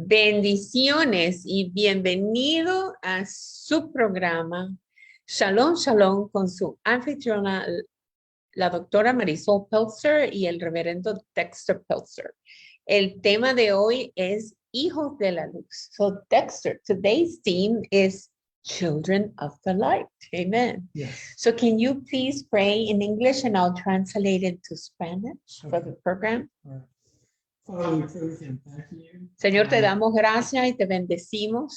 Bendiciones y bienvenido a su programa Shalom Shalom con su anfitriona, la doctora Marisol Peltzer y el reverendo Dexter Peltzer. El tema de hoy es Hijos de la Luz. So Dexter, today's theme is Children of the Light. Amen. Yes. So can you please pray in English and I'll translate it to Spanish for the program? All right. Father, we praise and thank you. Señor, te damos gracias y te bendecimos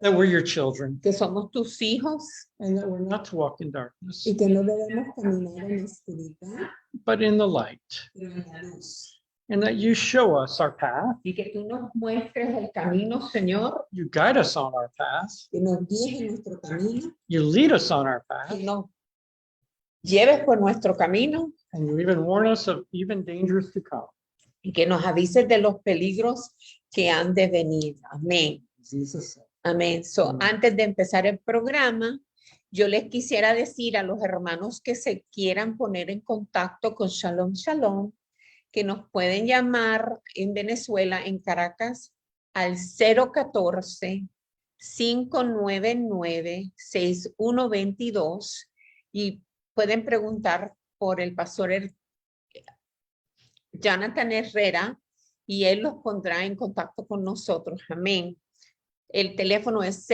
That we're your children que somos tus hijos and that we're not to walk in darkness, y que no debemos caminar en oscuridad, but in the light. pero en la luz. And that you show us our path. y que tú nos muestres el camino, Señor, You guide us on our path. Que nos guíes en nuestro camino, You lead us on our path. que nos lleves por nuestro camino And you even warn us of even dangers to come. y que nos avises de los peligros que han de venir. Amén. Jesus said. Amén. So, Amén. antes de empezar el programa, yo les quisiera decir a los hermanos que se quieran poner en contacto con Shalom Shalom, que nos pueden llamar en Venezuela, en Caracas, al 014-599-6122 y pueden preguntar por el pastor Jonathan Herrera y él los pondrá en contacto con nosotros. Amén. El teléfono es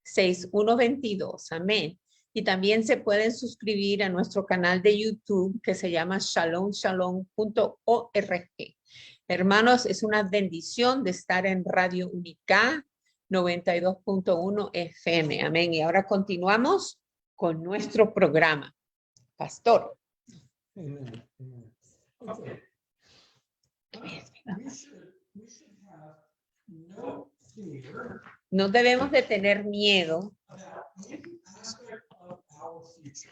0414-599-6122. Amén. Y también se pueden suscribir a nuestro canal de YouTube que se llama shalomshalom.org. Hermanos, es una bendición de estar en Radio Unica 92.1 FM. Amén. Y ahora continuamos con nuestro programa. Pastor. Amen. Amen. Okay. We should have no fear No debemos de tener miedo about any aspect of our future.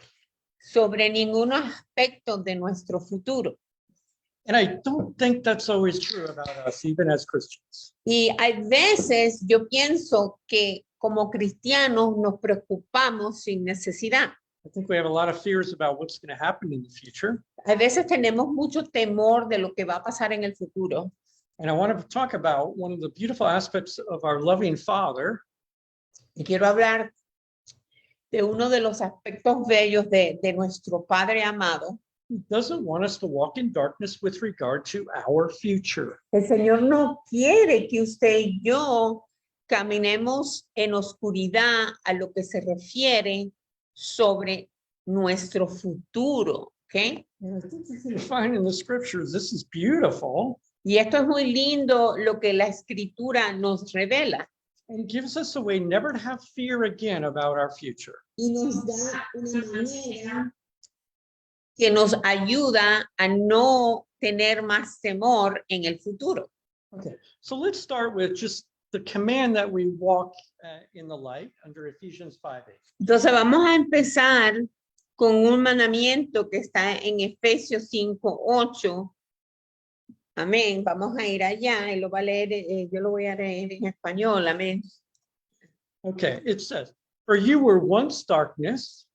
sobre ningún aspecto de nuestro futuro. And I don't think that's always true about us, even as Christians. Y hay veces yo pienso que como cristianos nos preocupamos sin necesidad. I think we have a lot of fears about what's going to happen in the future. A veces tenemos mucho temor de lo que va a pasar en el futuro. And I want to talk about one of the beautiful aspects of our loving Father, Y quiero hablar de uno de los aspectos bellos de nuestro Padre amado. who doesn't want us to walk in darkness with regard to our future. El Señor no quiere que usted y yo caminemos en oscuridad a lo que se refiere sobre nuestro futuro, ¿ok? And I think you can find in the scriptures, this is beautiful Y esto es muy lindo lo que la escritura nos revela. and gives us a way never to have fear again about our future. y nos da una manera Que nos ayuda a no tener más temor en el futuro. Okay, so let's start with just the command that we walk in the light under Ephesians 5:8. Entonces vamos a empezar con un mandamiento que está en Efesios 5:8. Amén. Vamos a ir allá. Él lo va a leer, yo lo voy a leer en español. Amén. Okay, it says, "For you were once darkness,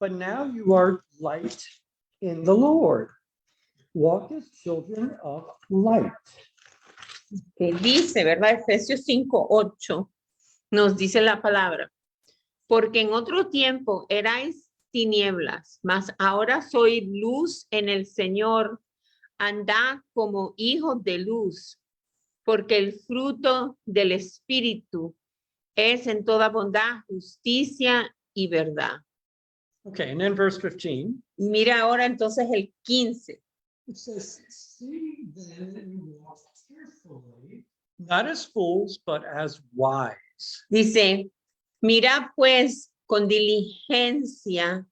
but now you are light in the Lord. Walk as children of light." Que dice, ¿verdad? Efesios 5:8 nos dice la palabra. Porque en otro tiempo erais tinieblas, mas ahora soy luz en el Señor. Andad como hijos de luz, porque el fruto del Espíritu es en toda bondad, justicia y verdad. Okay, and then verse 15. Y mira ahora entonces el 15. It says, "See then that you walk carefully, not as fools, but as wise." Dice, mira pues con diligencia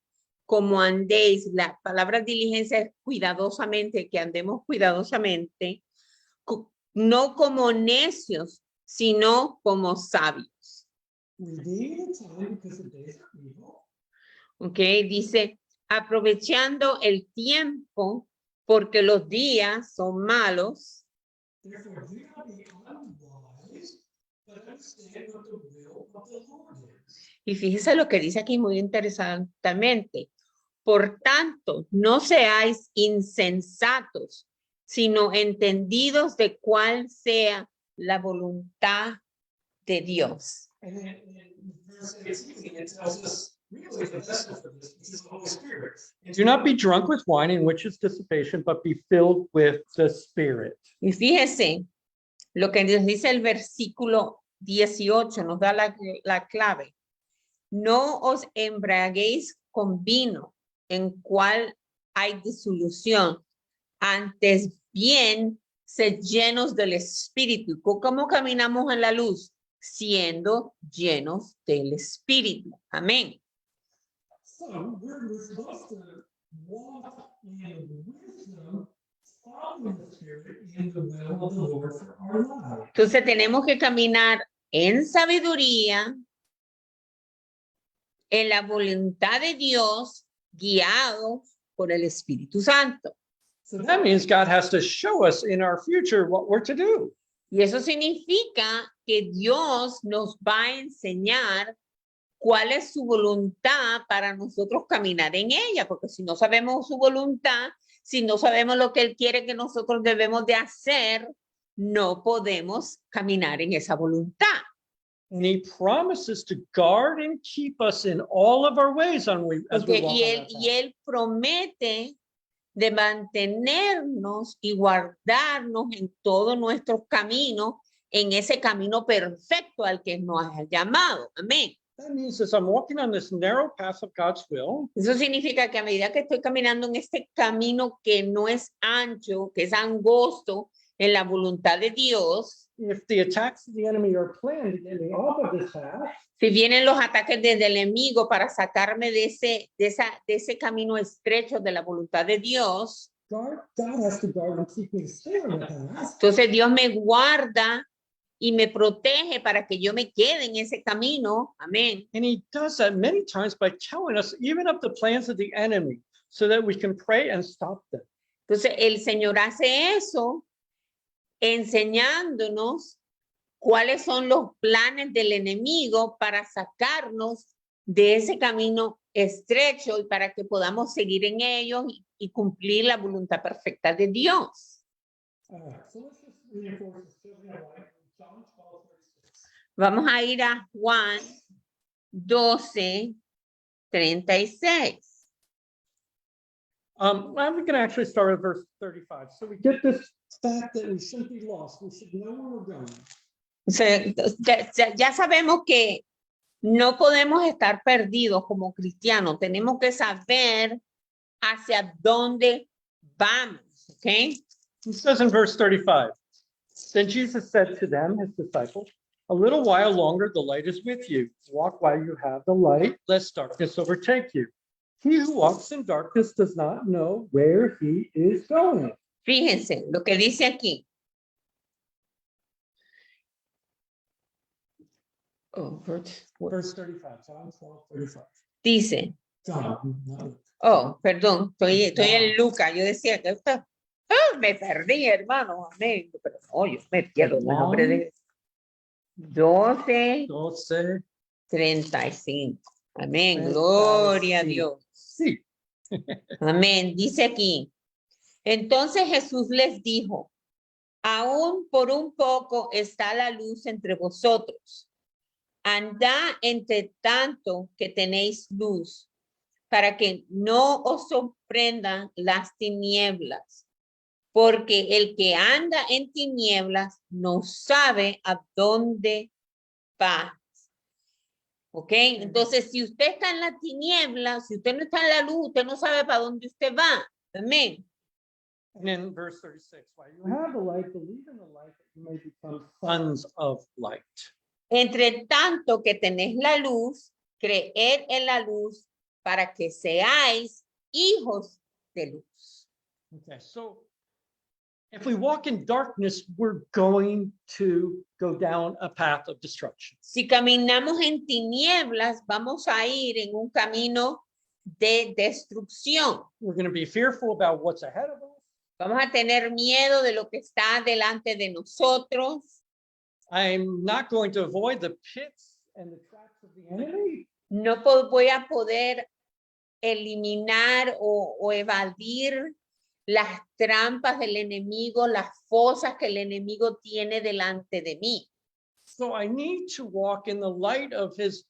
como andéis. La palabra diligencia es cuidadosamente, que andemos cuidadosamente, no como necios, sino como sabios. Redeeming the time because the days are evil. ¿Ok? Dice, aprovechando el tiempo porque los días son malos. Therefore, do not be unwise, but understand what the will of the Lord is. Y fíjese lo que dice aquí muy interesantemente. Por tanto, no seáis insensatos, sino entendidos de cuál sea la voluntad de Dios. And in verse 18, it tells us really the vessel for this is the Holy Spirit. Do not be drunk with wine in which is dissipation, but be filled with the Spirit. Y fíjese, lo que nos dice el versículo 18 nos da la clave. No os embriaguéis con vino, en cual hay disolución. Antes bien, sed llenos del Espíritu. ¿Cómo caminamos en la luz? Siendo llenos del Espíritu. Amén. So we're supposed to walk in wisdom, following the Spirit in the will of the Lord for our lives. Entonces tenemos que caminar en sabiduría, en la voluntad de Dios, guiados por el Espíritu Santo. So that means God has to show us in our future what we're to do. Y eso significa que Dios nos va a enseñar cuál es su voluntad para nosotros caminar en ella, porque si no sabemos su voluntad, si no sabemos lo que Él quiere que nosotros debemos de hacer, no podemos caminar en esa voluntad. And he promises to guard and keep us in all of our ways as we walk Okay, on y that path. él promete de mantenernos y guardarnos en todos nuestros caminos, en ese camino perfecto al que nos ha llamado. Amén. That means as I'm walking on this narrow path of God's will, Eso significa que a medida que estoy caminando en este camino que no es ancho, que es angosto, en la voluntad de Dios, if the attacks of the enemy are planned to get me off of this path, si vienen los ataques del enemigo para sacarme de ese camino estrecho de la voluntad de Dios, God has to guard and keep me to stay on the path. entonces Dios me guarda y me protege para que yo me quede en ese camino. Amén. And he does that many times by telling us even of the plans of the enemy so that we can pray and stop them. Entonces el Señor hace eso enseñándonos cuáles son los planes del enemigo para sacarnos de ese camino estrecho y para que podamos seguir en ellos y cumplir la voluntad perfecta de Dios. So let's just reinforce this. John 12:36. Vamos a ir a Juan 12:36. I'm going to actually start at verse 35. So we get this fact that we shouldn't be lost. We should know where we're going. O sea, ya sabemos que no podemos estar perdidos como cristianos. Tenemos que saber hacia dónde vamos. ¿Ok? It says in verse 35, then Jesus said to them, his disciples, a little while longer the light is with you. Walk while you have the light, lest darkness overtake you. He who walks in darkness does not know where he is going. Fíjense lo que dice aquí. Oh, Verse 35, John 12:35. dice, John, not Luke. oh, perdón, estoy en Lucas. Yo decía que esto, me perdí, hermano. Amén. Pero no, yo me pierdo en el nombre de 12:35. Amén. Gloria a Dios. Sí. Amén. Dice aquí. Entonces Jesús les dijo, aún por un poco está la luz entre vosotros. Andad entre tanto que tenéis luz, para que no os sorprendan las tinieblas, porque el que anda en tinieblas no sabe a dónde va. ¿Ok? Entonces, si usted está en la tiniebla, si usted no está en la luz, usted no sabe para dónde usted va. Amén. And in verse 36, while you have the light, believe in the light that you may become sons of light. Entre tanto que tenéis la luz, creed en la luz para que seáis hijos de luz. Okay, so if we walk in darkness, we're going to go down a path of destruction. Si caminamos en tinieblas, vamos a ir en un camino de destrucción. We're going to be fearful about what's ahead of us. Vamos a tener miedo de lo que está delante de nosotros. I'm not going to avoid the pits and the traps of the enemy. No voy a poder eliminar o evadir las trampas del enemigo, las fosas que el enemigo tiene delante de mí. So I need to walk in the light of his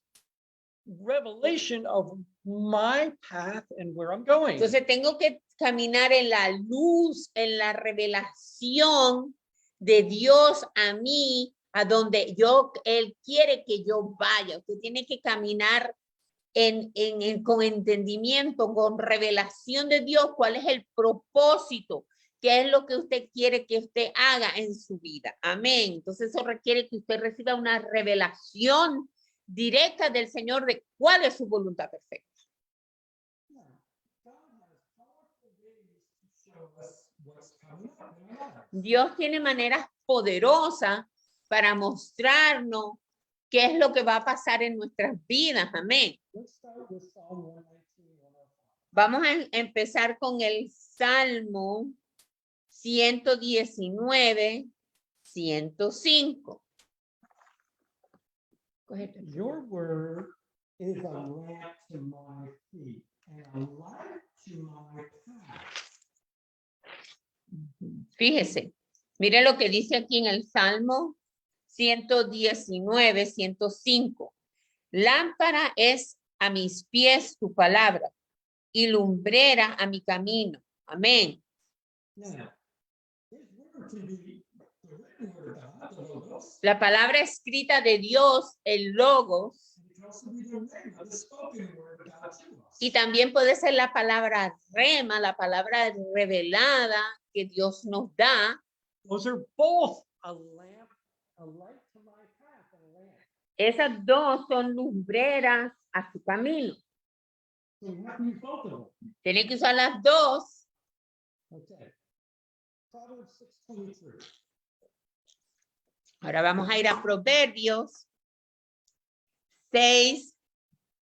revelation of my path and where I'm going. Entonces tengo que caminar en la luz, en la revelación de Dios a mí, a donde Él quiere que yo vaya. Usted tiene que caminar con entendimiento, con revelación de Dios, cuál es el propósito, qué es lo que usted quiere que usted haga en su vida. Amén. Entonces eso requiere que usted reciba una revelación directa del Señor de cuál es su voluntad perfecta. Dios tiene maneras poderosas para mostrarnos qué es lo que va a pasar en nuestras vidas. Amén. Let's start with Psalm 119, 105. Vamos a empezar con el Salmo 119, 105. Your word is a lamp to my feet and a light to my path. Fíjese, mire lo que dice aquí en el Salmo 119, 105. Lámpara es a mis pies tu palabra y lumbrera a mi camino. Amén. Now, his word can be the written word of God, the logos, La palabra escrita de Dios, el logos, and it can also be the rhema, the spoken word of God to us. y también puede ser la palabra rema, la palabra revelada que Dios nos da. Those are both a lamp, a light to my path, and a lamp. Esas dos son lumbreras a su camino. So we have to use both of them. Tiene que usar las dos. Okay. Proverbs 6:23. Ahora vamos a ir a Proverbios 6,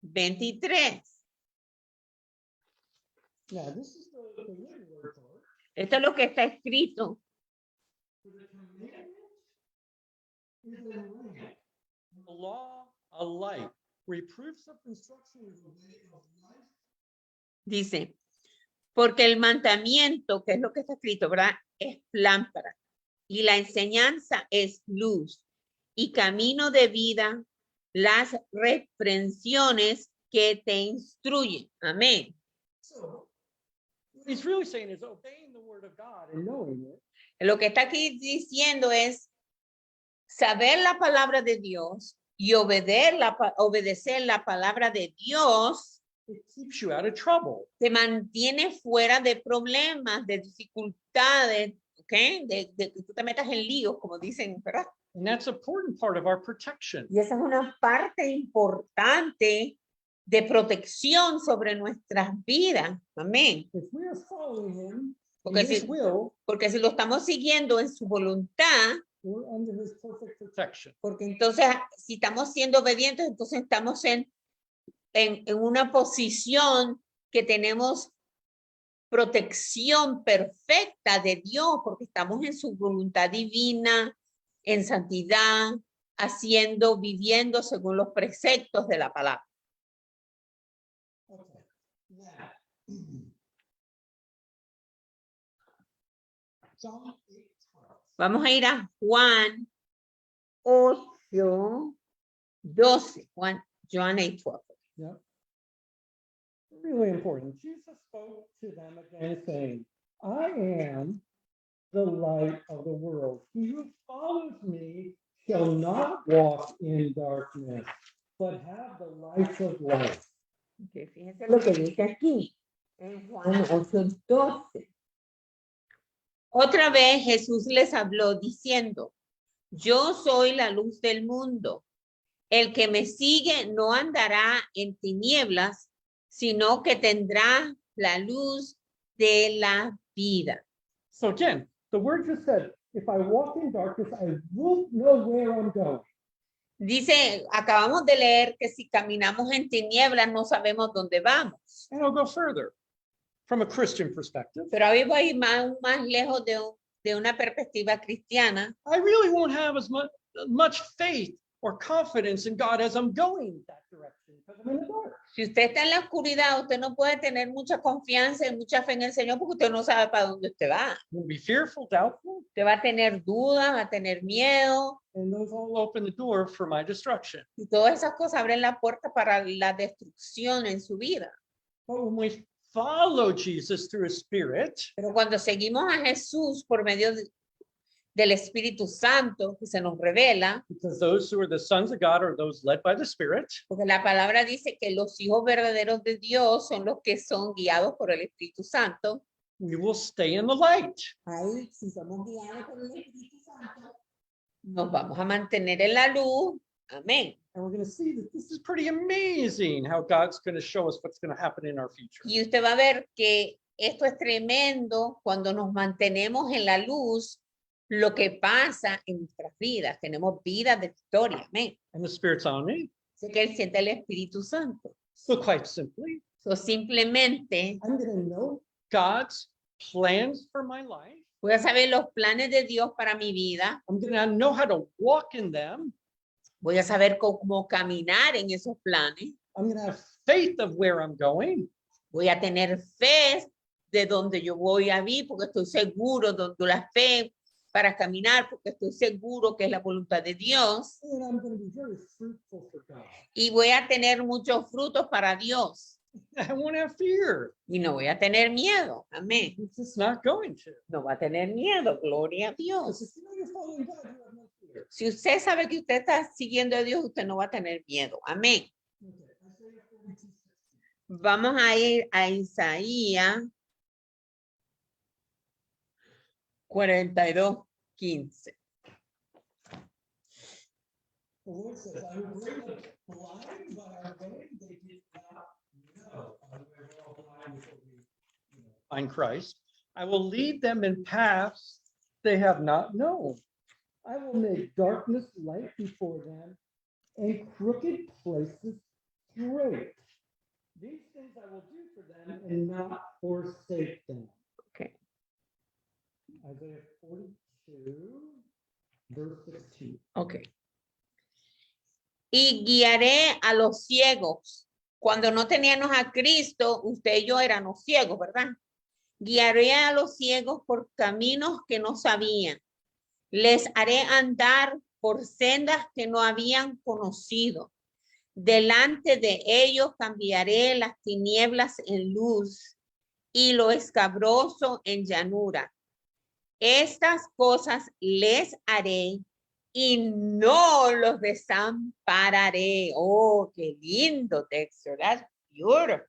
23. Now, this is the written word for it. Esto es lo que está escrito. For the commandment is a lamp, and the law a light. Reproofs of instruction is a way of life. Dice, porque el mandamiento, que es lo que está escrito, ¿verdad? Es lámpara. Y la enseñanza es luz. Y camino de vida, las reprensiones que te instruyen. Amén. So, what he's really saying is obeying the word of God and knowing it. Lo que está aquí diciendo es saber la palabra de Dios y obedecer la palabra de Dios. It keeps you out of trouble. Te mantiene fuera de problemas, de dificultades, ¿ok? De que tú te metas en líos, como dicen, ¿verdad? And that's an important part of our protection. Y esa es una parte importante de protección sobre nuestras vidas. Amén. If we are following him Porque in his si, will, porque si lo estamos siguiendo en su voluntad, we're under his perfect protection. porque entonces si estamos siendo obedientes, entonces estamos en una posición que tenemos protección perfecta de Dios, porque estamos en su voluntad divina, en santidad, viviendo según los preceptos de la palabra. Okay. Now, Psalm 8:12. Vamos a ir a Juan 8, 12. Juan 8:12. Yeah. Really important. Jesus spoke to them again, saying, I am the light of the world. He who follows me shall not walk in darkness, but have the light of life. Okay, fíjense lo que dice aquí en Juan 8:12. Otra vez Jesús les habló diciendo, yo soy la luz del mundo. El que me sigue no andará en tinieblas, sino que tendrá la luz de la vida. So again, the word just said, if I walk in darkness, I won't know where I'm going. Dice, acabamos de leer que si caminamos en tinieblas no sabemos dónde vamos. And I'll go further from a Christian perspective. Pero hoy voy a ir más lejos de una perspectiva cristiana. I really won't have as much faith or confidence in God as I'm going that direction because I'm in the dark. Si usted está en la oscuridad, usted no puede tener mucha confianza y mucha fe en el Señor porque usted no sabe para dónde usted va. You'll be fearful, doubtful, Usted va a tener dudas, va a tener miedo and those all open the door for my destruction. y todas esas cosas abren la puerta para la destrucción en su vida. But when we follow Jesus through his Spirit, Pero cuando seguimos a Jesús por medio del Espíritu Santo que se nos revela, because those who are the sons of God are those led by the Spirit, porque la palabra dice que los hijos verdaderos de Dios son los que son guiados por el Espíritu Santo, we will stay in the light. Ahí, si somos guiados por el Espíritu Santo, nos vamos a mantener en la luz. Amén. And we're going to see that this is pretty amazing how God's going to show us what's going to happen in our future. Y usted va a ver que esto es tremendo cuando nos mantenemos en la luz, lo que pasa en nuestras vidas. Tenemos vidas de victoria. Amén. And the Spirit's on me. Sé que él siente el Espíritu Santo. So quite simply, So, simplemente I'm going to know God's plans for my life. voy a saber los planes de Dios para mi vida. I'm going to know how to walk in them. Voy a saber cómo caminar en esos planes. I'm going to have faith of where I'm going. Voy a tener fe de donde yo voy a vivir, porque estoy seguro, donde la fe para caminar, porque estoy seguro que es la voluntad de Dios. And I'm going to be very fruitful for God. Y voy a tener muchos frutos para Dios. I won't have fear. Y no voy a tener miedo. Amén. It's just not going to. No va a tener miedo. Gloria a Dios. Because if you know you're following God, you have no fear. Si usted sabe que usted está siguiendo a Dios, usted no va a tener miedo. Amén. Okay, Isaiah 42:16. Vamos a ir a Isaías 42:15. The Lord says, I will bring the blind by our way, they did not know. We're all blind before we find Christ. I will lead them in paths they have not known. I will make darkness light before them and crooked places straight. These things I will do for them and not forsake them. Okay. Isaiah 42, verse 16. Ok. Y guiaré a los ciegos. Cuando no teníamos a Cristo, usted y yo éramos ciegos, ¿verdad? Guiaré a los ciegos por caminos que no sabían. Les haré andar por sendas que no habían conocido. Delante de ellos cambiaré las tinieblas en luz y lo escabroso en llanura. Estas cosas les haré y no los desampararé. Oh, qué lindo texto. That's beautiful.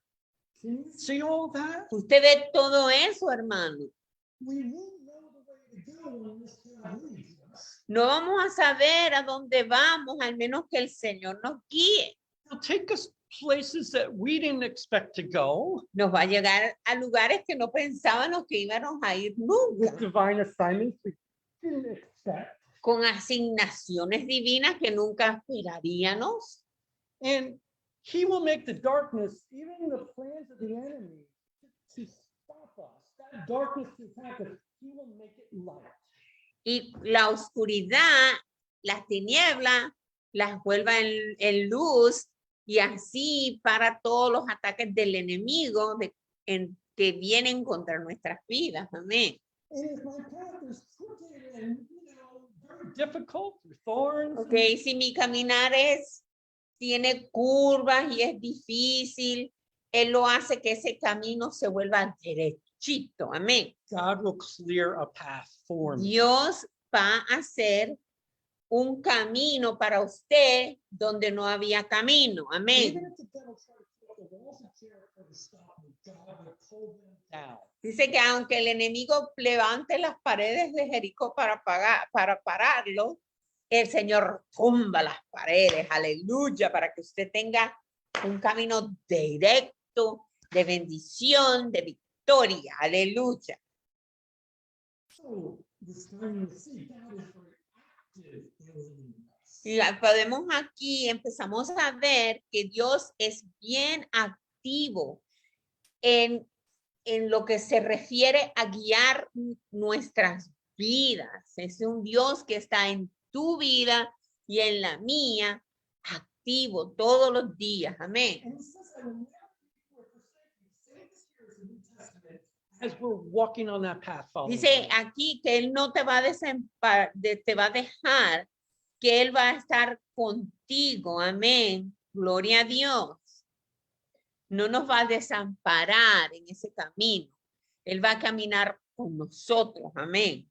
See all that? Usted ve todo eso, hermano. We won't know the way to go unless God leads us. No vamos a saber a dónde vamos, al menos que el Señor nos guíe. He'll take us places that we didn't expect to go. Nos va a llegar a lugares que no pensábamos que íbamos a ir nunca. With divine assignments we didn't expect. Con asignaciones divinas que nunca esperaríamos. And he will make the darkness, even the plans of the enemy, to stop us. That darkness to attack us, he will make it light. Y la oscuridad, las tinieblas, las vuelva en luz y así para todos los ataques del enemigo que vienen contra nuestras vidas. Amén. And if my path is crooked and, very difficult, with thorns, Ok, si mi caminar tiene curvas y es difícil, Él lo hace que ese camino se vuelva derechito. Amén. God will clear a path for me. Dios va a hacer un camino para usted donde no había camino. Amén. Even if the devil tries to put the walls of Jericho to stop me, God will pull them down. Dice que aunque el enemigo levante las paredes de Jericó para pararlo, el Señor tumba las paredes. Aleluya, para que usted tenga un camino directo de bendición, de victoria. Aleluya. So, this time you see God is very active in us. Y podemos aquí, empezamos a ver que Dios es bien activo en lo que se refiere a guiar nuestras vidas. Es un Dios que está en tu vida y en la mía, activo todos los días. Amén. And it says, I will never leave you or forsake you. Same as here as the New Testament, as we're walking on that path following Dice him. aquí que Él no te va a te va a dejar, que Él va a estar contigo. Amén. Gloria a Dios. No nos va a desamparar en ese camino. Él va a caminar con nosotros. Amén.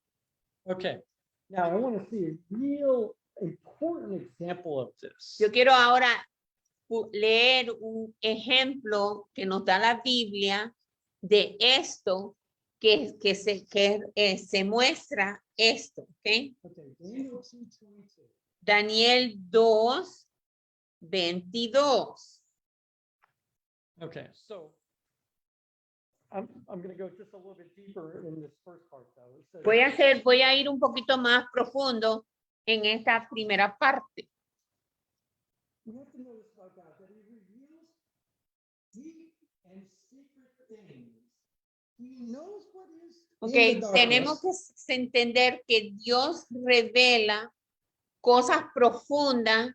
Okay, now I want to see a real important example of this. Yo quiero ahora leer un ejemplo que nos da la Biblia de esto que se muestra esto. ¿Ok? Okay, Daniel 2:22. Daniel 2, 22. Okay, so I'm going to go just a little bit deeper in this first part, though. It says, Voy a ir un poquito más profundo en esta primera parte. we have to know this about God, that He reveals deep and secret things. He knows what is Ok, in the tenemos darkness. que entender que Dios revela cosas profundas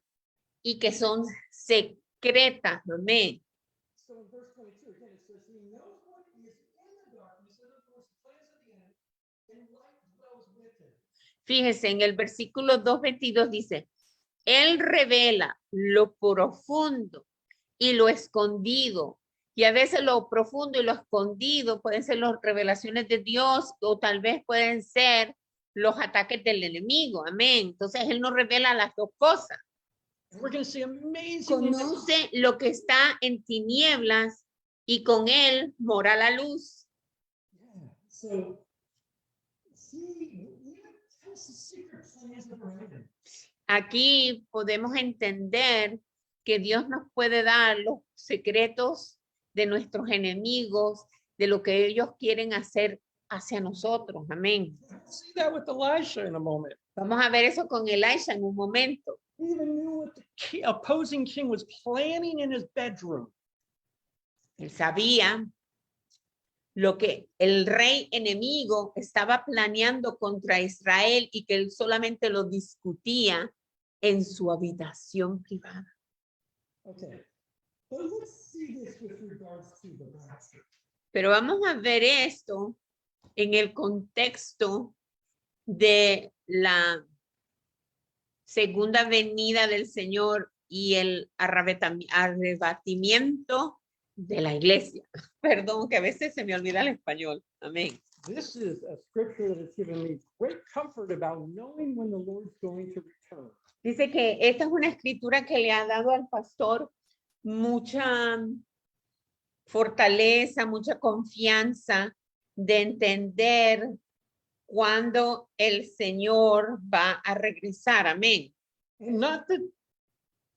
y que son secretas. Amén. So in verse 22, again, it says, He knows what is in the darkness and knows the plans of the enemy, and light dwells with Him. Fíjese, en el versículo 2:22 dice, Él revela lo profundo y lo escondido. Y a veces lo profundo y lo escondido pueden ser las revelaciones de Dios o tal vez pueden ser los ataques del enemigo. Amén. Entonces Él nos revela las dos cosas. And we're going to see amazing Conoce lo que está en tinieblas y con Él mora la luz. Yeah. So, see, tells the secret plans of our enemy. Aquí podemos entender que Dios nos puede dar los secretos de nuestros enemigos, de lo que ellos quieren hacer hacia nosotros. Amén. We'll see that with Elisha in a moment. Vamos a ver eso con Elisha en un momento. He even knew what the opposing king was planning in his bedroom. Él sabía lo que el rey enemigo estaba planeando contra Israel y que él solamente lo discutía en su habitación privada. Okay. But let's see this with regards to the rapture. Pero vamos a ver esto en el contexto de la segunda venida del Señor y el arrebatamiento de la iglesia. Perdón, que a veces se me olvida el español. Amén. This is a scripture that has given me great comfort about knowing when the Lord's going to return. Dice que esta es una escritura que le ha dado al pastor mucha fortaleza, mucha confianza de entender cuándo el Señor va a regresar. Amén. And not the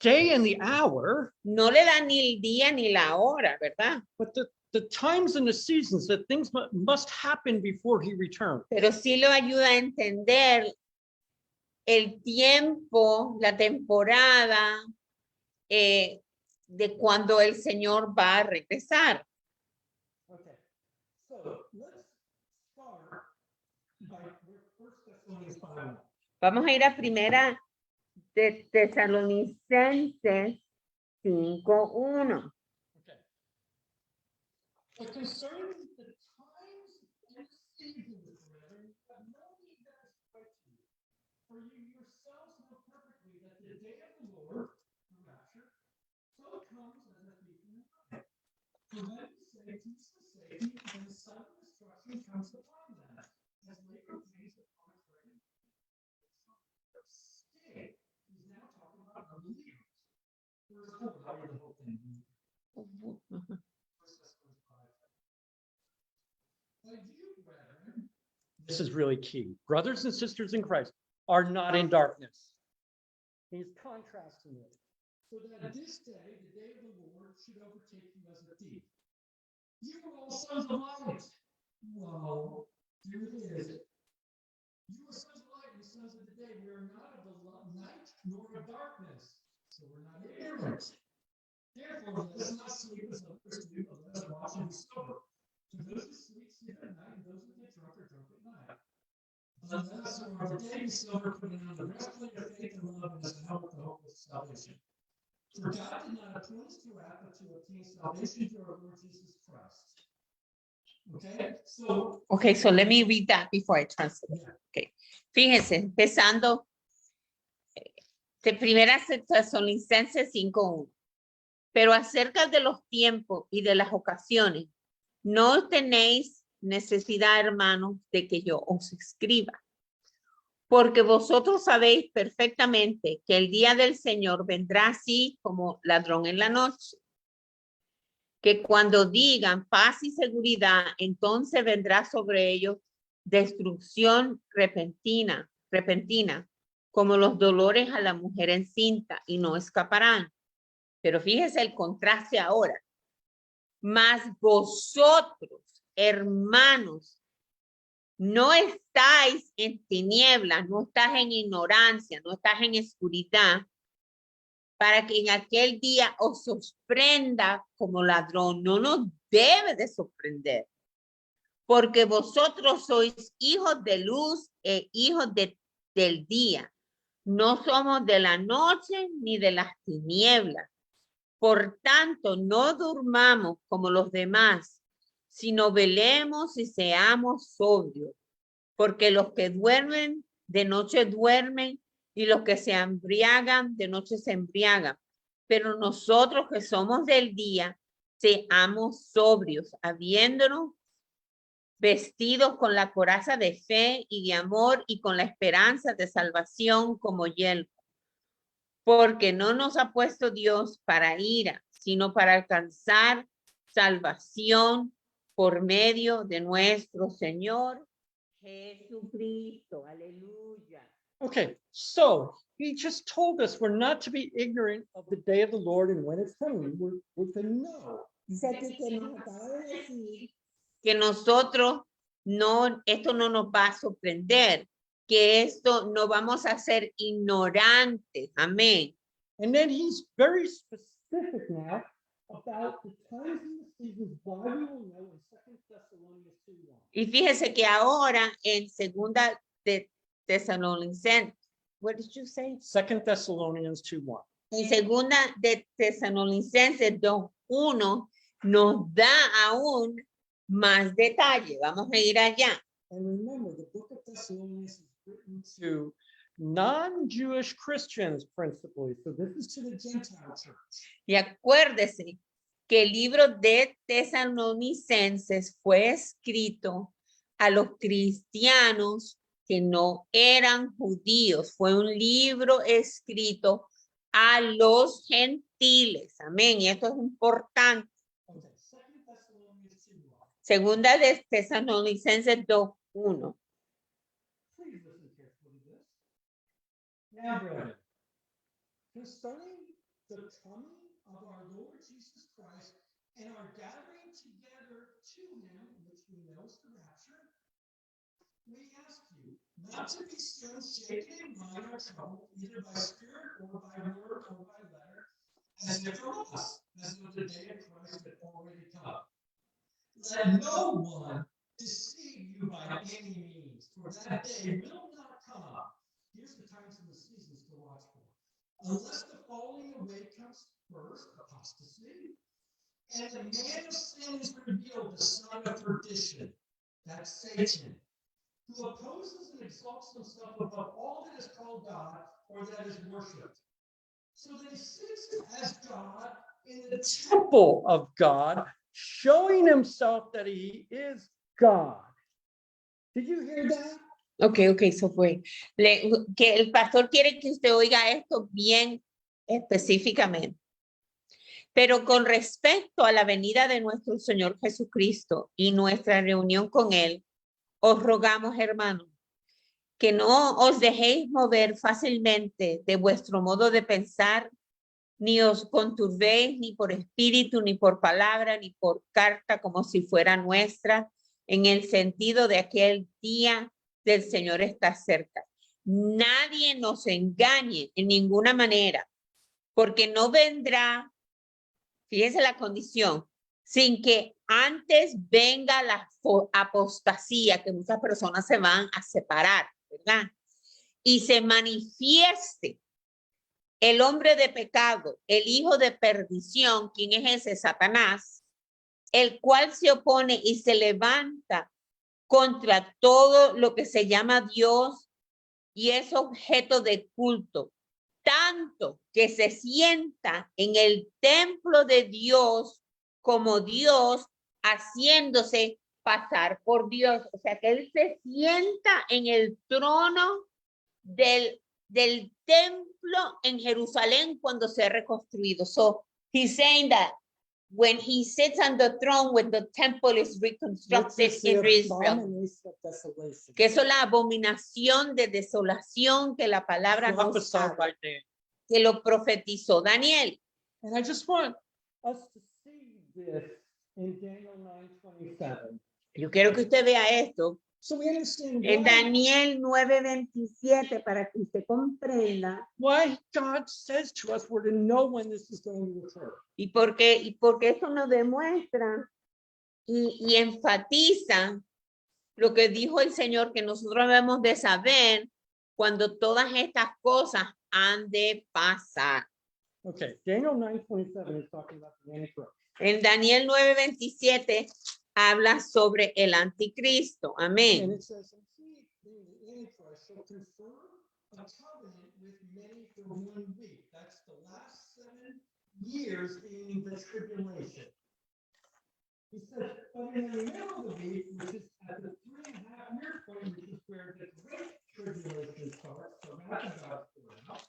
day and the hour, No le da ni el día ni la hora, ¿verdad? but the times and the seasons that things must happen before he returns. Pero sí lo ayuda a entender el tiempo, la temporada de cuando el Señor va a regresar. Okay. So let's start by 1 Thessalonians 5:1. Vamos a ir a primera de Tesalonicenses 5:1. Okay. But concerning the times and seasons, brethren, you have no need that I write to you. For you yourselves know perfectly that the day of the Lord, the rapture, so comes as a thief in the night. For then you say, peace and safety, and the sun of destruction comes upon them, as labor pains upon a pregnant woman. Stay. He's now talking about unbelievers. Verse 4, how did the whole thing? This is really key. Brothers and sisters in Christ are not in darkness. He's contrasting it. So that this day, the day of the Lord, should overtake you as a thief. You are all sons of light. Whoa, here it is. You are sons of light and sons of the day. We are not of the night nor of darkness. So we're not ignorant. Therefore, let us not sleep as others do, but let us watch and be sober. To those who sleep, sleep at night, and those who get drunk are drunk at night. Unless or the day be silver, putting on the breastplate of faith and love, and as a helmet the hope of salvation. For God did not appoint us to wrath, but to obtain salvation through our Lord Jesus Christ. Okay, so Okay, so let me read that before I translate. yeah. Okay. Fíjense, empezando de Primera Tesalonicenses 5:1. Pero acerca de los tiempos y de las ocasiones, no tenéis necesidad, hermanos, de que yo os escriba. Porque vosotros sabéis perfectamente que el día del Señor vendrá así como ladrón en la noche. Que cuando digan paz y seguridad, entonces vendrá sobre ellos destrucción repentina, como los dolores a la mujer encinta, y no escaparán. Pero fíjese el contraste ahora. Mas vosotros, hermanos, no estáis en tinieblas, no estás en ignorancia, no estás en oscuridad, para que en aquel día os sorprenda como ladrón. No nos debe de sorprender, porque vosotros sois hijos de luz e hijos del día. No somos de la noche ni de las tinieblas. Por tanto, no durmamos como los demás, sino velemos y seamos sobrios, porque los que duermen de noche duermen, y los que se embriagan de noche se embriagan. Pero nosotros que somos del día, seamos sobrios, habiéndonos vestidos con la coraza de fe y de amor y con la esperanza de salvación como yelmo. Porque no nos ha puesto Dios para ira, sino para alcanzar salvación por medio de nuestro Señor Jesucristo. Aleluya. Okay, so he just told us we're not to be ignorant of the day of the Lord and when it's coming. We're to know. Dice aquí que nos acaba de decir Que nosotros no, esto no nos va a sorprender, que esto no vamos a ser ignorantes. Amén. And then he's very specific now about the times and the seasons why we will know in 2 Thessalonians 2:1. Y fíjese que ahora en segunda de Tesalonicenses, what did you say? 2 Thessalonians 2:1. En segunda de Tesalonicenses 2:1 nos da aún más detalle. Vamos a ir allá. And remember, the book of Thessalonians is written To non-Jewish Christians principally. So this is to the Gentile church. Y acuérdese que el libro de Tesalonicenses fue escrito a los cristianos que no eran judíos. Fue un libro escrito a los gentiles. Amén. Y esto es importante. Okay, 2 Thessalonians 2:1. Segunda de Tesalonicenses 2:1. Please listen carefully to this. Now, brethren, concerning the coming of our Lord Jesus Christ and our gathering together to him, which we know is the rapture, we ask you not to be soon shaken in mind or troubled, either by spirit or by word or by letter, as if from us, as though the day of Christ had already come. Let no one deceive you by any means, for that day will not come. Here's the times and the seasons to watch for. Unless the falling away comes first, apostasy, and the man of sin is revealed, the son of perdition, that's Satan, who opposes and exalts himself above all that is called God or that is worshipped, so that he sits as God in the temple of God, showing himself that he is God. Did you hear that? Ok, eso fue. Que el pastor quiere que usted oiga esto bien específicamente. Pero con respecto a la venida de nuestro Señor Jesucristo y nuestra reunión con Él, os rogamos, hermanos, que no os dejéis mover fácilmente de vuestro modo de pensar, ni os conturbéis ni por espíritu, ni por palabra, ni por carta, como si fuera nuestra, en el sentido de aquel día del Señor está cerca. Nadie nos engañe en ninguna manera, porque no vendrá, fíjense la condición, sin que antes venga la apostasía, que muchas personas se van a separar. ¿verdad? Y se manifieste el hombre de pecado, el hijo de perdición, ¿quién es ese? Satanás, el cual se opone y se levanta contra todo lo que se llama Dios y es objeto de culto, tanto que se sienta en el templo de Dios como Dios, haciéndose pasar por Dios. O sea, que él se sienta en el trono del templo en Jerusalén cuando se ha reconstruido. So he's saying that when he sits on the throne, when the temple is Which reconstructed is the in Israel, abomination of desolation. que eso es la abominación de desolación que la palabra nos Prophesied habla, by Daniel. que lo profetizó Daniel. And I just want us to see this in Daniel 9:27. Yo quiero que usted vea esto So we understand en Daniel 9:27 para que usted comprenda why God says to us we're to know when this is going to occur. y porque eso nos demuestra y enfatiza lo que dijo el Señor, que nosotros debemos de saber cuando todas estas cosas han de pasar. Okay, Daniel 9:27 is talking about the Antichrist. En Daniel 9:27 habla sobre el anticristo. And Amén. it says, and he, being the Antichrist, shall confirm a covenant with many for 1 week. That's the last 7 years being the tribulation. He says, but in the middle of the week, which is at the 3.5-year point, which is where the great tribulation starts, so that's about to go out.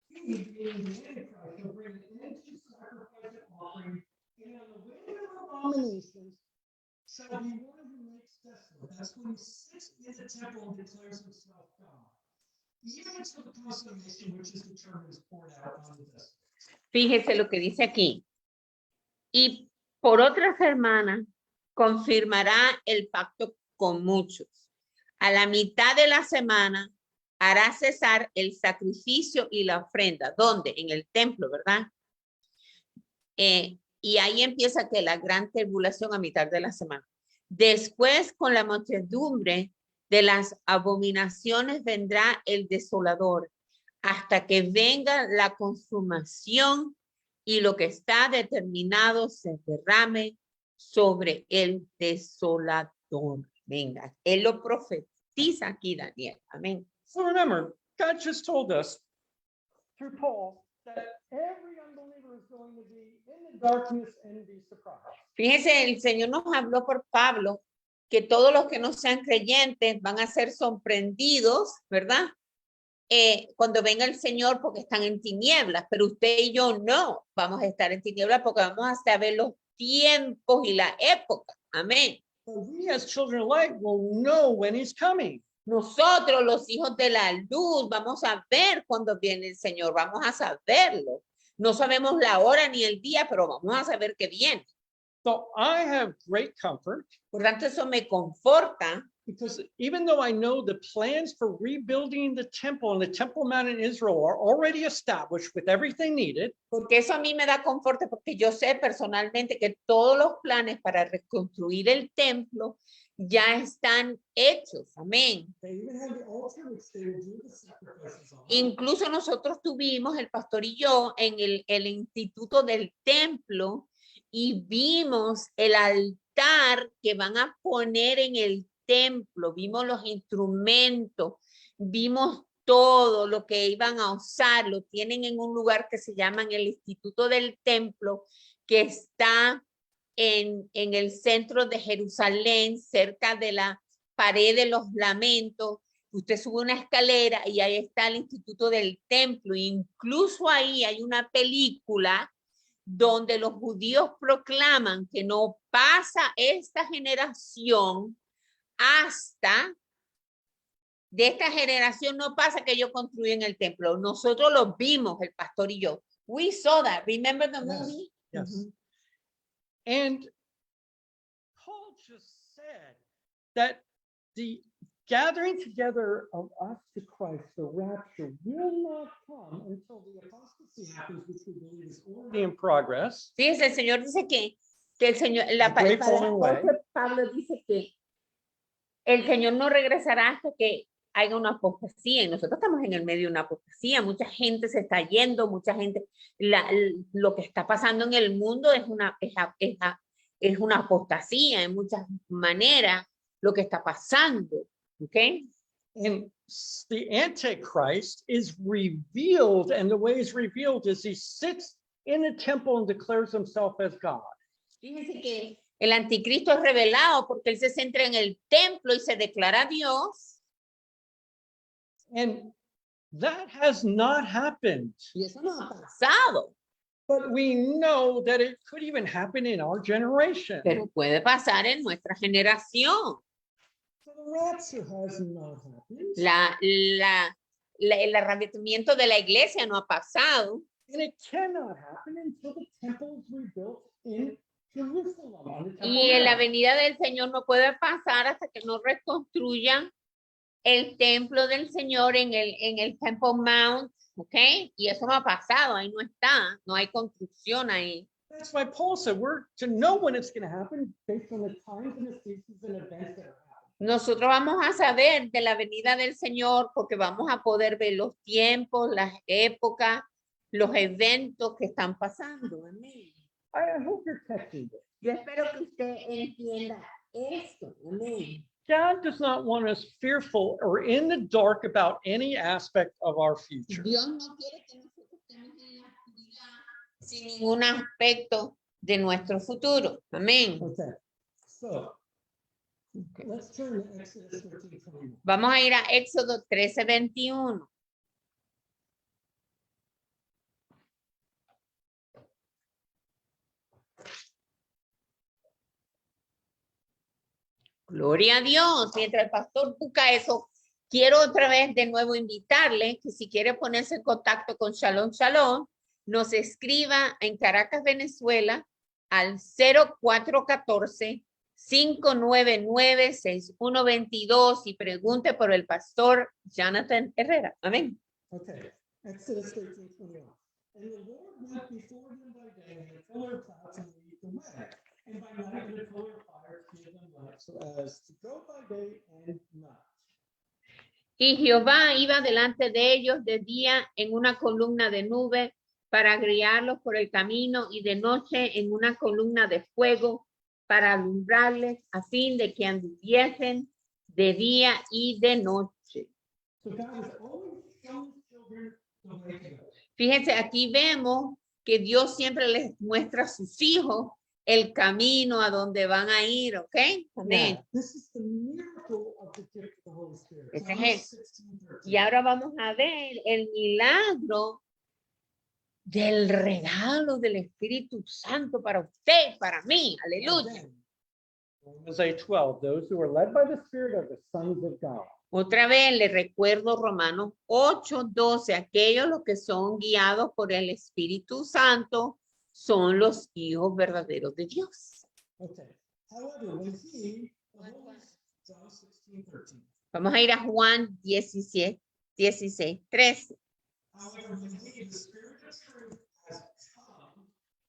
He, being the Antichrist, shall bring an end to sacrifice and offering, and on the wind of abominations shall be one who makes desolate. That's when he sits in the temple and declares himself God. Even until the consummation which is determined is poured out on the desolate. Fíjese lo que dice aquí. Y por otra semana confirmará el pacto con muchos. A la mitad de la semana hará cesar el sacrificio y la ofrenda. ¿Dónde? En el templo, ¿verdad? Y ahí empieza que la gran tribulación a mitad de la semana. Después, con la muchedumbre de las abominaciones, vendrá el desolador, hasta que venga la consumación y lo que está determinado se derrame sobre el desolador. Venga, él lo profetiza aquí, Daniel. Amén. So remember, God just told us through Paul that every unbeliever is going to be in the darkness and be surprised. Fíjese, el Señor nos habló por Pablo que todos los que no sean creyentes van a ser sorprendidos, ¿verdad? Cuando venga el Señor porque están en tinieblas, pero usted y yo no vamos a estar en tinieblas porque vamos a saber los tiempos y la época. Amén. But we as children of light will know when he's coming. Nosotros, los hijos de la luz, vamos a ver cuando viene el Señor, vamos a saberlo. No sabemos la hora ni el día, pero vamos a saber que viene. So I have great comfort Por tanto, eso me conforta, because even though I know the plans for rebuilding the temple and the Temple Mount in Israel are already established with everything needed, porque eso a mí me da confort, porque yo sé personalmente que todos los planes para reconstruir el templo ya están hechos. Amén. they even have the altar which they will do the sacrifices on. Incluso nosotros tuvimos, el pastor y yo, en el instituto del templo y vimos el altar que van a poner en el templo, vimos los instrumentos, vimos todo lo que iban a usar, lo tienen en un lugar que se llama el Instituto del Templo, que está en el centro de Jerusalén, cerca de la pared de los lamentos. Usted sube una escalera y ahí está el Instituto del Templo. Incluso ahí hay una película donde los judíos proclaman que no pasa esta generación hasta de esta generación no pasa que ellos construyen el templo. Nosotros lo vimos, el pastor y yo. We saw that. Remember the Yes, movie? yes. Mhm. And Paul just said that the gathering together of us to Christ, the rapture, will not come until the apostasy happens, which we believe is already in progress. Fíjese, el Señor dice que el Señor, The great falling away. Pablo dice que el Señor no regresará hasta que haya una apostasía, y nosotros estamos en el medio de una apostasía, mucha gente se está yendo, mucha gente, lo que está pasando en el mundo es una apostasía en muchas maneras, lo que está pasando, ¿ok? And the Antichrist is revealed, and the way he's revealed is he sits in the temple and declares himself as God. Fíjense que el anticristo es revelado porque él se centra en el templo y se declara Dios. And that has not happened. Y eso no ha pasado, But we know that it could even happen in our generation. pero puede pasar en nuestra generación. So the rapture has not happened. El arrebatamiento de la iglesia no ha pasado. And it cannot happen Until the temple is rebuilt in Jerusalem. on the Temple Y en la Mount. venida del Señor no puede pasar hasta que no reconstruyan el templo del Señor en el Temple Mount, ¿ok? Y eso no ha pasado, ahí no está, no hay construcción ahí. That's why Paul said we're to know when it's going to happen based on the times and the seasons and events that are happening. Nosotros vamos a saber de la venida del Señor porque vamos a poder ver los tiempos, las épocas, los eventos que están pasando. Amén. I hope you're catching this. Yo espero que usted entienda esto. Amén. God does not want us fearful or in the dark about any aspect of our future. Dios no quiere que nosotros estemos en la oscuridad sin ningún aspecto de nuestro futuro. Amén. Okay, so let's turn to Exodus 13:21. Vamos a ir a Éxodo 13:21. Gloria a Dios. Mientras el pastor busca eso, quiero otra vez de nuevo invitarle que si quiere ponerse en contacto con Shalom Shalom, nos escriba en Caracas, Venezuela, al 0414-599-6122 y pregunte por el pastor Jonathan Herrera. Amén. Okay, Exodus 13:21. And the Lord went before them by day in a pillar of cloud to lead the way, and by night in a pillar of fire to give them light, so as to go by day and night. Y Jehová iba delante de ellos de día en una columna de nube para guiarlos por el camino y de noche en una columna de fuego para alumbrarles a fin de que anduviesen de día y de noche. So God has always shown his children the way to go. Fíjense, aquí vemos que Dios siempre les muestra a sus hijos el camino a donde van a ir, ¿ok? Amén. Now, this is the miracle of the gift of the Holy Spirit. Ese John es 16:13. Y ahora vamos a ver el milagro del regalo del Espíritu Santo para usted, para mí. Aleluya. Then, Romans 8:12, those who are led by the Spirit are the sons of God. Otra vez le recuerdo Romanos 8:12. Aquellos los que son guiados por el Espíritu Santo son los hijos verdaderos de Dios. Okay. However, when he, the Holy, John 16:13. Vamos a ir a Juan 16:13. However, when he, the Spirit of truth, has come,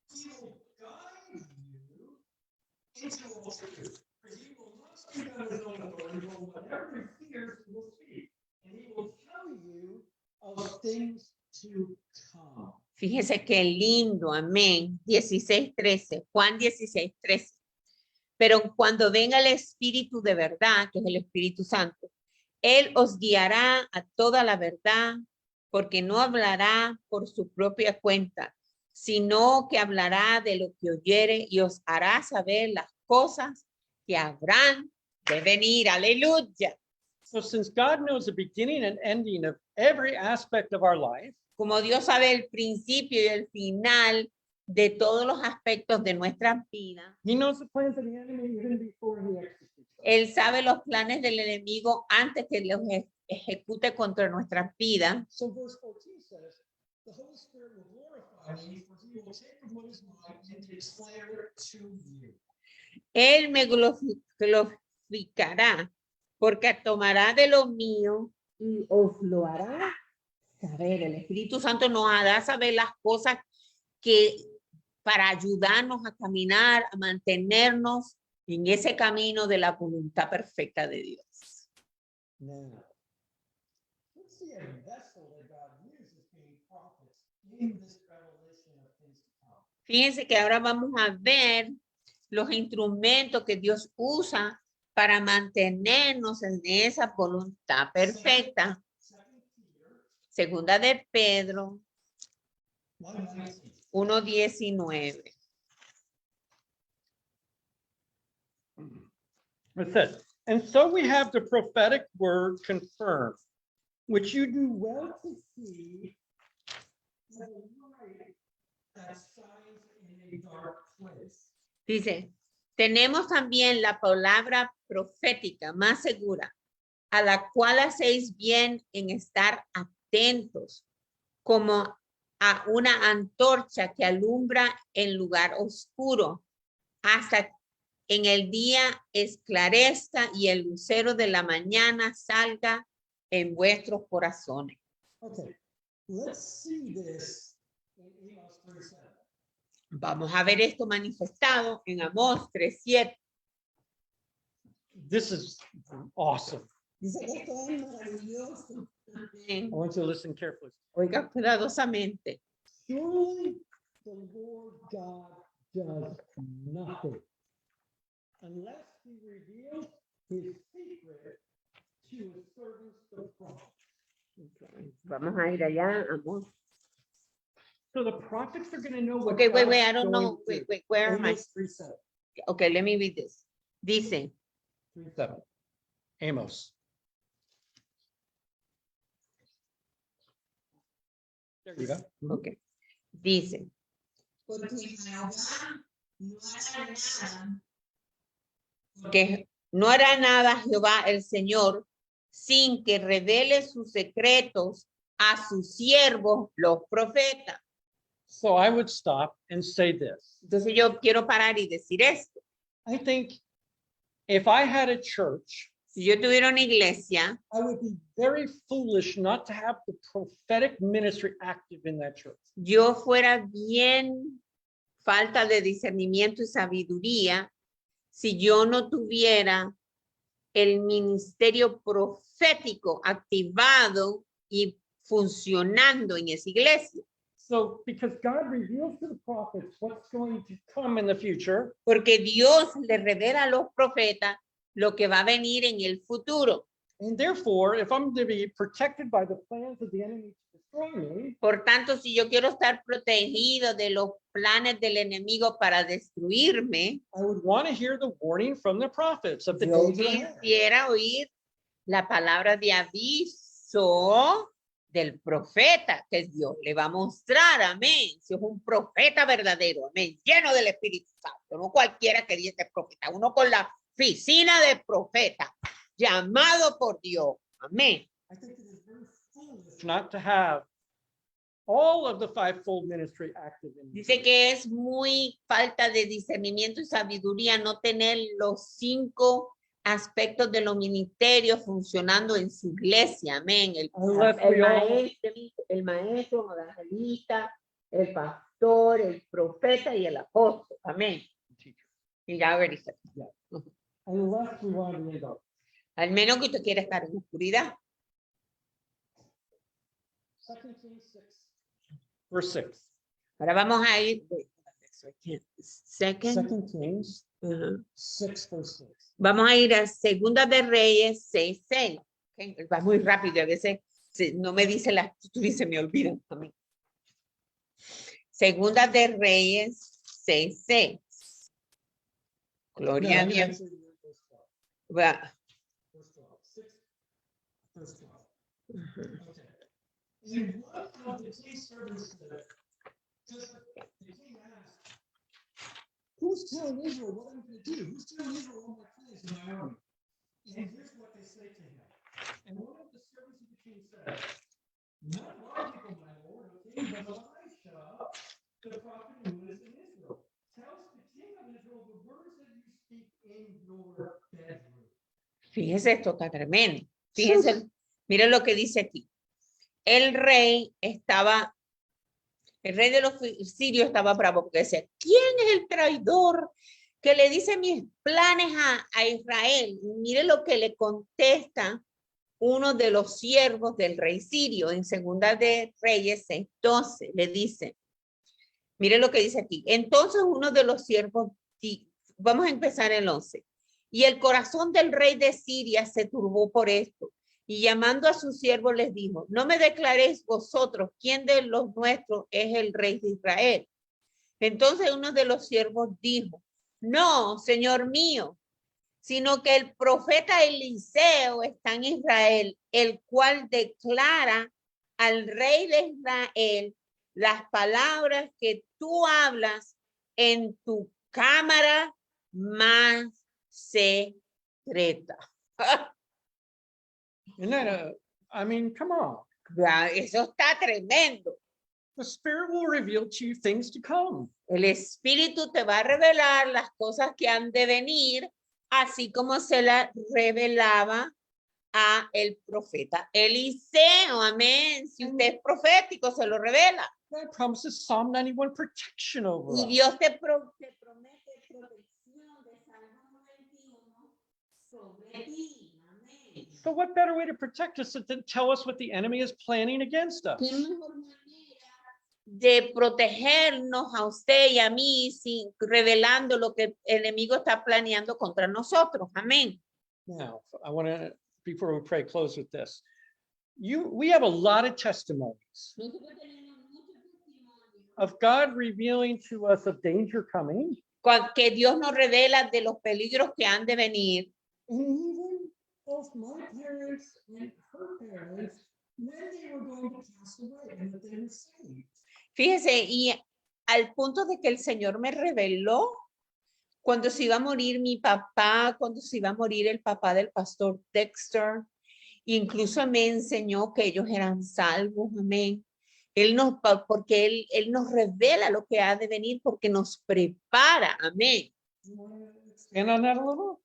he will guide you into all truth. For he will not speak on his own authority, but whatever he hears, he will speak. And he will tell you of things to come. Fíjese qué lindo, amén. 16:13, Juan 16:13. Pero cuando venga el Espíritu de verdad, que es el Espíritu Santo, Él os guiará a toda la verdad, porque no hablará por su propia cuenta, sino que hablará de lo que oyere y os hará saber las cosas que habrán de venir. Aleluya. So since God knows the beginning and ending of every aspect of our life, Como Dios sabe el principio y el final de todos los aspectos de nuestra vida, he knows the plans of the enemy even before he executes them. Él sabe los planes del enemigo antes que los ejecute contra nuestras vidas. So verse 14 says, the Holy Spirit will glorify me, for he will take of what is mine and declare to you. Él me glorificará porque tomará de lo mío y os lo hará saber. El Espíritu Santo nos hará saber las cosas que para ayudarnos a caminar, a mantenernos en ese camino de la voluntad perfecta de Dios. Now, see a vessel that God uses being prophets in this revelation of things to come. Fíjense que ahora vamos a ver los instrumentos que Dios usa para mantenernos en esa voluntad perfecta. 2 Peter Segunda de Pedro 1:19. 1:19. It says, and so we have the prophetic word confirmed, which you do well to see As a light that shines in a dark place. Dice, tenemos también la palabra profética más segura, a la cual hacéis bien en estar atentos, como a una antorcha que alumbra en lugar oscuro, hasta en el día esclarezca y el lucero de la mañana salga en vuestros corazones. Okay, let's see this in Amos 3:7. Vamos a ver esto manifestado en Amós 3:7. this is awesome. Dice que esto es maravilloso. I want you to listen carefully. Oiga cuidadosamente. Surely the Lord God does nothing unless he reveals his secret to his servants the prophets. Vamos a ir allá, Amós. So the prophets are going to know what Okay, wait, God's I don't going know. to do. Wait, where am I? Amos 3:7. Okay, let me read this. Dice, 3:7. Amos. There you go. okay, dice, Porque Jehová no hará nada. que no hará nada Jehová el Señor sin que revele sus secretos a sus siervos, los profetas. So I would stop and say this. Entonces yo quiero parar y decir esto. I think if I had a church, Si yo tuviera una iglesia, I would be very foolish not to have the prophetic ministry active in that church. yo fuera bien falta de discernimiento y sabiduría si yo no tuviera el ministerio profético activado y funcionando en esa iglesia. So because God reveals to the prophets what's going to come in the future, Porque Dios le revela a los profetas lo que va a venir en el futuro. and therefore, if I'm to be protected by the plans of the enemy to destroy me, Por tanto, si yo quiero estar protegido de los planes del enemigo para destruirme, I would want to hear the warning from the prophets of the yo days ahead. quisiera oír la palabra de aviso del profeta que Dios le va a mostrar, amén. Si es un profeta verdadero, amén, lleno del Espíritu Santo, no cualquiera que dice profeta, uno con la oficina de profeta, llamado por Dios, amén. I think it is very foolish Not to have all of the fivefold ministry active in the Dice church. que es muy falta de discernimiento y sabiduría no tener los 5 aspectos de los ministerios funcionando en su iglesia, amén. Unless we all- El maestro, el evangelista, el pastor, el profeta y el apóstol, amén. Y ya already said. Unless we want to end up. Al menos que usted quiera estar en oscuridad. 2 Kings 6. Verse 6. Ahora vamos a ir. Second. 2 Kings Ajá. 6 verse 6. Vamos a ir a Segunda de Reyes 6:6. Okay, va muy rápido, a veces no me dice las y se me olvidan también. Segunda de Reyes 6:6. Gloria a No, Dios. actually, verse 12. Va. Verse 12. 6 verse 12. Ujú. Okay. And one of the king's servants said, just the king asked, who's telling Israel what I'm going to do? Who's telling Israel all my plans and my army? And here's what they say to him. And one of the servants of the king said, not our people, my lord, O king, but Elisha, the prophet who is in Israel, tells the king of Israel the words that you speak in your bedroom. Fíjese, esto está tremendo. Fíjense, mire lo que dice aquí. El rey de los sirios estaba bravo porque decía, ¿quién es el traidor que le dice mis planes a Israel? Mire lo que le contesta uno de los siervos del rey Sirio. En Segunda de Reyes 6:12 le dice, mire lo que dice aquí. Entonces uno de los siervos, vamos a empezar el 11. Y el corazón del rey de Siria se turbó por esto. Y llamando a sus siervos les dijo, no me declaréis vosotros quién de los nuestros es el rey de Israel. Entonces uno de los siervos dijo, no, señor mío, sino que el profeta Eliseo está en Israel, el cual declara al rey de Israel las palabras que tú hablas en tu cámara más secreta. Isn't that I mean, come on. Eso está tremendo. The Spirit will reveal to you things to come. El Espíritu te va a revelar las cosas que han de venir, así como se la revelaba a el profeta Eliseo. Amén. Si usted es profético, se lo revela. God promises Psalm 91 protection over Y us. Dios te promete protección de Salmo 91 sobre ti. Amén. So what better way to protect us than to tell us what the enemy is planning against us? ¿Qué mejor manera de protegernos a usted y a mí sin revelando lo que el enemigo está planeando contra nosotros? Amén. Now, I want to, before we pray, close with this. We have a lot of testimonies Nosotros tenemos muchos testimonios of God revealing to us of danger coming, que Dios nos revela de los peligros que han de venir. And even both my parents and her parents, when they were going to pass away and that they were saved. Fíjese, y al punto de que el Señor me reveló cuando se iba a morir mi papá, cuando se iba a morir el papá del pastor Dexter, incluso me enseñó que ellos eran salvos, amén. Porque él nos revela lo que ha de venir, porque nos prepara, amén. You want to expand on that a little?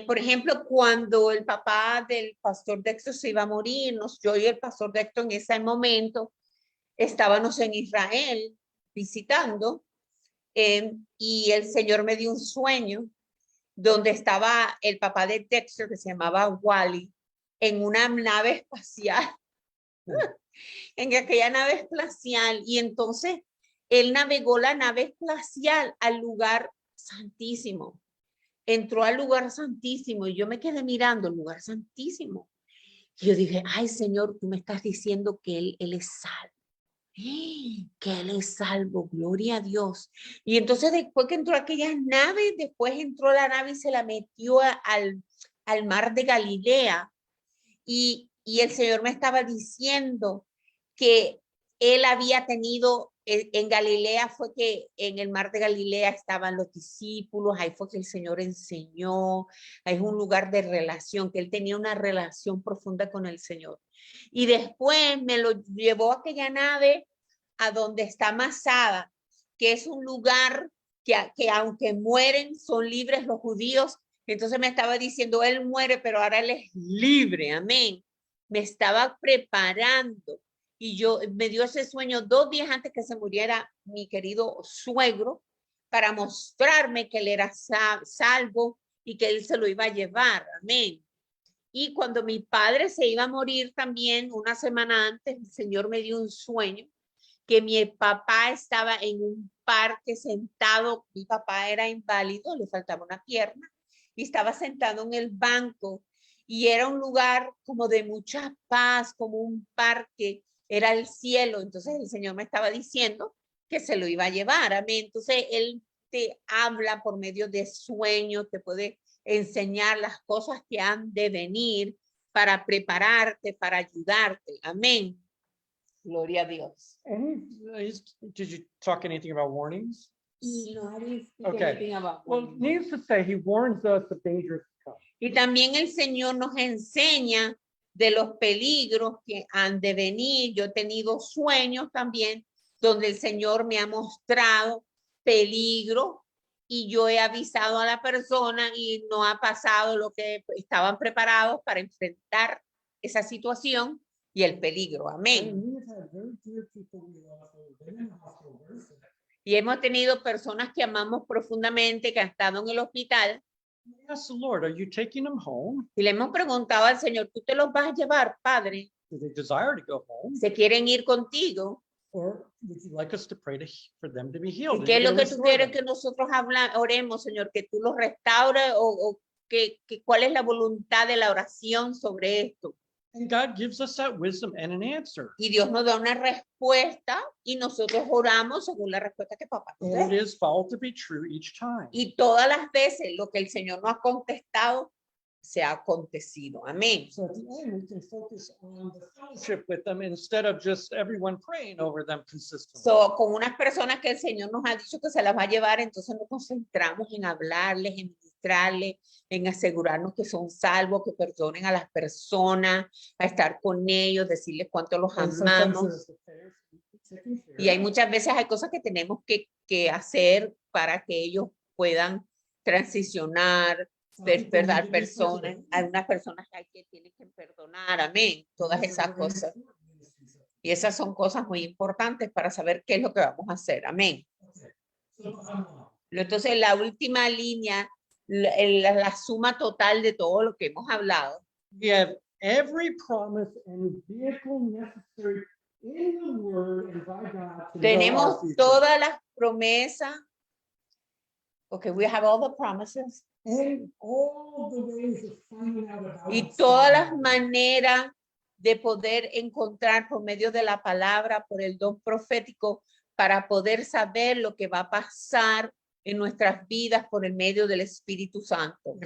Por ejemplo, cuando el papá del pastor Dexter se iba a morir, yo y el pastor Dexter en ese momento estábamos en Israel visitando, y el Señor me dio un sueño donde estaba el papá de Dexter, que se llamaba Wally, en una nave espacial, en aquella nave espacial, y entonces él navegó la nave espacial al lugar santísimo. Entró al lugar santísimo y yo me quedé mirando el lugar santísimo. Y yo dije, ay Señor, tú me estás diciendo que él es salvo. Que él es salvo, gloria a Dios. Y entonces después que entró aquella nave, después entró la nave y se la metió al mar de Galilea. Y el Señor me estaba diciendo que él había tenido, en Galilea fue que en el mar de Galilea estaban los discípulos, ahí fue que el Señor enseñó, ahí es un lugar de relación, que él tenía una relación profunda con el Señor. Y después me lo llevó a aquella nave a donde está Masada, que es un lugar que aunque mueren, son libres los judíos. Entonces me estaba diciendo, él muere, pero ahora él es libre, amén. Me estaba preparando y me dio ese sueño 2 días antes que se muriera mi querido suegro para mostrarme que él era salvo y que él se lo iba a llevar, amén. Y cuando mi padre se iba a morir también, una semana antes, el Señor me dio un sueño que mi papá estaba en un parque sentado. Mi papá era inválido, le faltaba una pierna y estaba sentado en el banco y era un lugar como de mucha paz, como un parque, era el cielo. Entonces el Señor me estaba diciendo que se lo iba a llevar, amén. Entonces él te habla por medio de sueños, te puede enseñar las cosas que han de venir para prepararte, para ayudarte. Amén. Gloria a Dios. Did you talk anything about warnings? No, I didn't speak Okay. anything about Well, warning. needless to say, he warns us of dangers to come. Y también el Señor nos enseña de los peligros que han de venir. Yo he tenido sueños también donde el Señor me ha mostrado peligro y yo he avisado a la persona y no ha pasado lo que estaban preparados para enfrentar esa situación y el peligro. Amén. And we have had very dear people we love who have been in the hospital very sick. Y hemos tenido personas que amamos profundamente, que han estado en el hospital We ask the Lord, are you taking them home? Y le hemos preguntado al Señor, ¿tú te los vas a llevar, Padre? Do they desire to go home? ¿Se quieren ir contigo? Or would you like us to pray for them to be ¿Y healed? qué es lo que tú quieres que que nosotros oremos, Señor? ¿Que tú los restaures o cuál es la voluntad de la oración sobre esto? And God gives us that wisdom and an answer. Y Dios nos da una respuesta y nosotros oramos según la respuesta que papá nos And it dé. is found to be true each time. Y todas las veces lo que el Señor nos ha contestado se ha acontecido. Amén. So at the end, we can focus on the fellowship with them instead of just everyone praying over them consistently. So, con unas personas que el Señor nos ha dicho que se las va a llevar, entonces nos concentramos en hablarles, en ministrarles, en asegurarnos que son salvos, que perdonen a las personas, a estar con ellos, decirles cuánto los And sometimes amamos. there's the prayers that we can take and Y hay share. muchas veces hay cosas que tenemos que hacer para que ellos puedan transicionar, Some people need verdad, to be personas. forgiven. Hay unas personas que hay que tienen que perdonar, amén, todas These are esas very cosas. important ministries. Y esas son cosas muy importantes para saber qué es lo que vamos a hacer, amén. Okay. So bottom line, Entonces, la última línea, la suma total de todo lo que hemos hablado, we have every promise and vehicle necessary in the word and by God to know our tenemos future. todas las promesas. Okay, we have all the promises. And all the ways of finding out about Y what's todas going las on. maneras de poder encontrar por medio de la palabra, por el don profético, para poder saber lo que va a pasar en nuestras vidas por el medio del Espíritu Santo.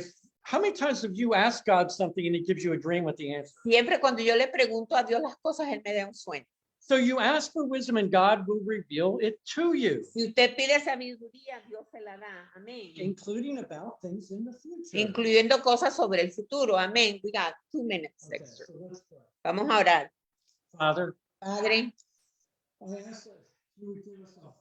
How many times have you asked God something and he gives you a dream with the answer? Siempre cuando yo le pregunto a Dios las cosas, Él me da un sueño. So you ask for wisdom and God will reveal it to you, Si usted pide sabiduría, Dios se la da. Amén. including about things in the future. Incluyendo cosas sobre el futuro. Amén. We got 2 minutes Okay, extra. so let's pray. Vamos a orar. Father, Padre, I ask that you would give us a heart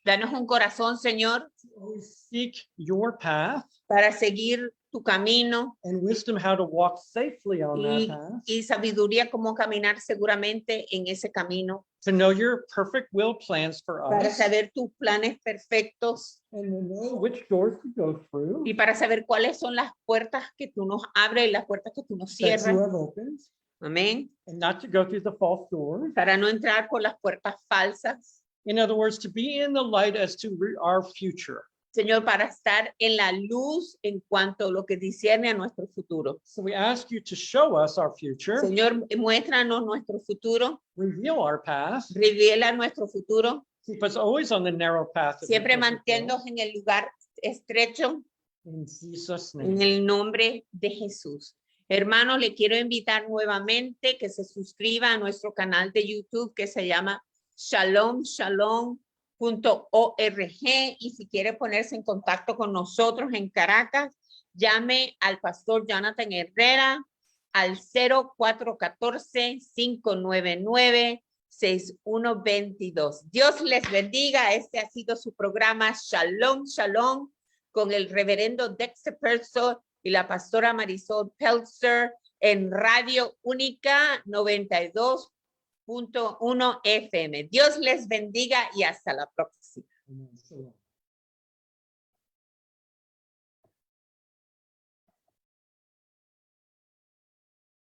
danos un corazón, Señor, to always seek your path para seguir tu camino and wisdom how to walk safely on that y, path, y sabiduría cómo caminar seguramente en ese camino, to know your perfect will plans for para us, saber tus planes perfectos and to know which doors to go through y para saber cuáles son las puertas que tú nos abres y las puertas que tú nos that you cierras. have opened, Amén. and not to go through the false doors. Para no entrar por las puertas falsas. In other words, to be in the light as to our future. Señor, para estar en la luz en cuanto a lo que discierne a nuestro futuro. So we ask you to show us our future, Señor, muéstranos nuestro futuro, reveal our path, revela nuestro futuro, keep us always on the narrow path. of your siempre perfect will. manténnos en el lugar estrecho In Jesus' en name. el nombre de Jesús. Hermanos, le quiero invitar nuevamente que se suscriba a nuestro canal de YouTube que se llama shalomshalom.org y si quiere ponerse en contacto con nosotros en Caracas, llame al pastor Jonathan Herrera al 0414-599-6122. Dios les bendiga. Este ha sido su programa Shalom Shalom con el reverendo Dexter Perso y la pastora Marisol Peltzer en Radio Única 92.1 FM. Dios les bendiga y hasta la próxima. Amen. Shalom.